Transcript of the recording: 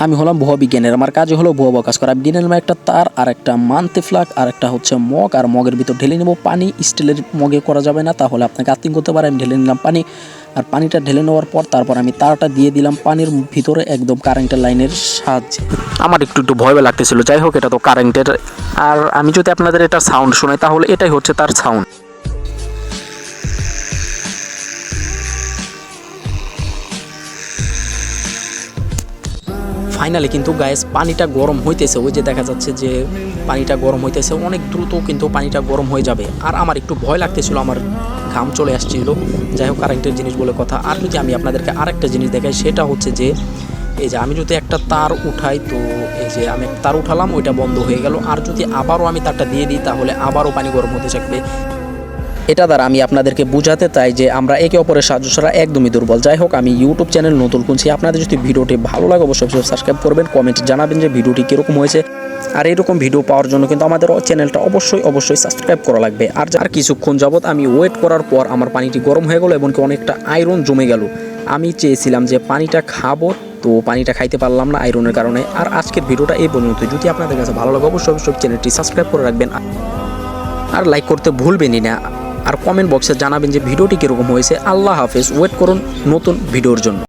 আমি হলাম ভূবিজ্ঞানের, আমার কাজই হলো ভুয়া কাজ করা। আমি কিনে নিলাম একটা তার আর একটা মান্তি ফ্লাগ আর একটা হচ্ছে মগ, আর মগের ভিতর ঢেলে নেবো পানি। স্টিলের মগে করা যাবে না, তাহলে আপনাকে আর্থিং করতে পারে। আমি ঢেলে নিলাম পানি, আর পানিটা ঢেলে নেওয়ার পর তারপর আমি তারটা দিয়ে দিলাম পানির ভিতরে একদম কারেন্টের লাইনের সাহায্যে। আমার একটু ভয় লাগতেছিল, যাই হোক এটা তো কারেন্টের। আর আমি যদি আপনাদের এটা সাউন্ড শোনাই তাহলে এটাই হচ্ছে তার সাউন্ড। ফাইনালি কিন্তু গায়েস পানিটা গরম হইতেছে, ওই যে দেখা যাচ্ছে যে পানিটা গরম হইতেছে, অনেক দ্রুত কিন্তু পানিটা গরম হয়ে যাবে। আর আমার একটু ভয় লাগতেছিল, আমার ঘাম চলে আসছিল। যাই হোক কারেন্টের জিনিস বলে কথা। আর যদি আমি আপনাদেরকে আরেকটা জিনিস দেখাই, সেটা হচ্ছে যে এই যে আমি যদি একটা তার উঠাই, তো এই যে আমি তার উঠালাম, ওইটা বন্ধ হয়ে গেল। আর যদি আবারও আমি তারটা দিয়ে দিই তাহলে আবারও পানি গরম হতে থাকবে। এটা দ্বারা আমি আপনাদেরকে বুঝাতে চাই যে আমরা একে অপরের সাহায্য ছাড়া একদমই দুর্বল। যাই হোক আমি ইউটিউব চ্যানেল নতুন খুলছি, আপনাদের যদি ভিডিওটি ভালো লাগে অবশ্যই সাবস্ক্রাইব করবেন, কমেন্টে জানাবেন যে ভিডিওটি কীরকম হয়েছে। আর এরকম ভিডিও পাওয়ার জন্য কিন্তু আমাদের চ্যানেলটা অবশ্যই সাবস্ক্রাইব করা লাগবে। আর কিছুক্ষণ যাবত আমি ওয়েট করার পর আমার পানিটি গরম হয়ে গেল এবং অনেকটা আয়রন জমে গেল। আমি চেয়েছিলাম যে পানিটা খাবো, তো পানিটা খাইতে পারলাম না আয়রনের কারণে। আর আজকের ভিডিওটা এই পর্যন্ত। যদি আপনাদের কাছে ভালো লাগে অবশ্যই চ্যানেলটি সাবস্ক্রাইব করে রাখবেন, আর লাইক করতে ভুলবেনই না। আর কমেন্ট বক্সে জানাবেন যে ভিডিওটি কীরকম হয়েছে। আল্লাহ হাফেজ, ওয়েট করুন নতুন ভিডিওর জন্য।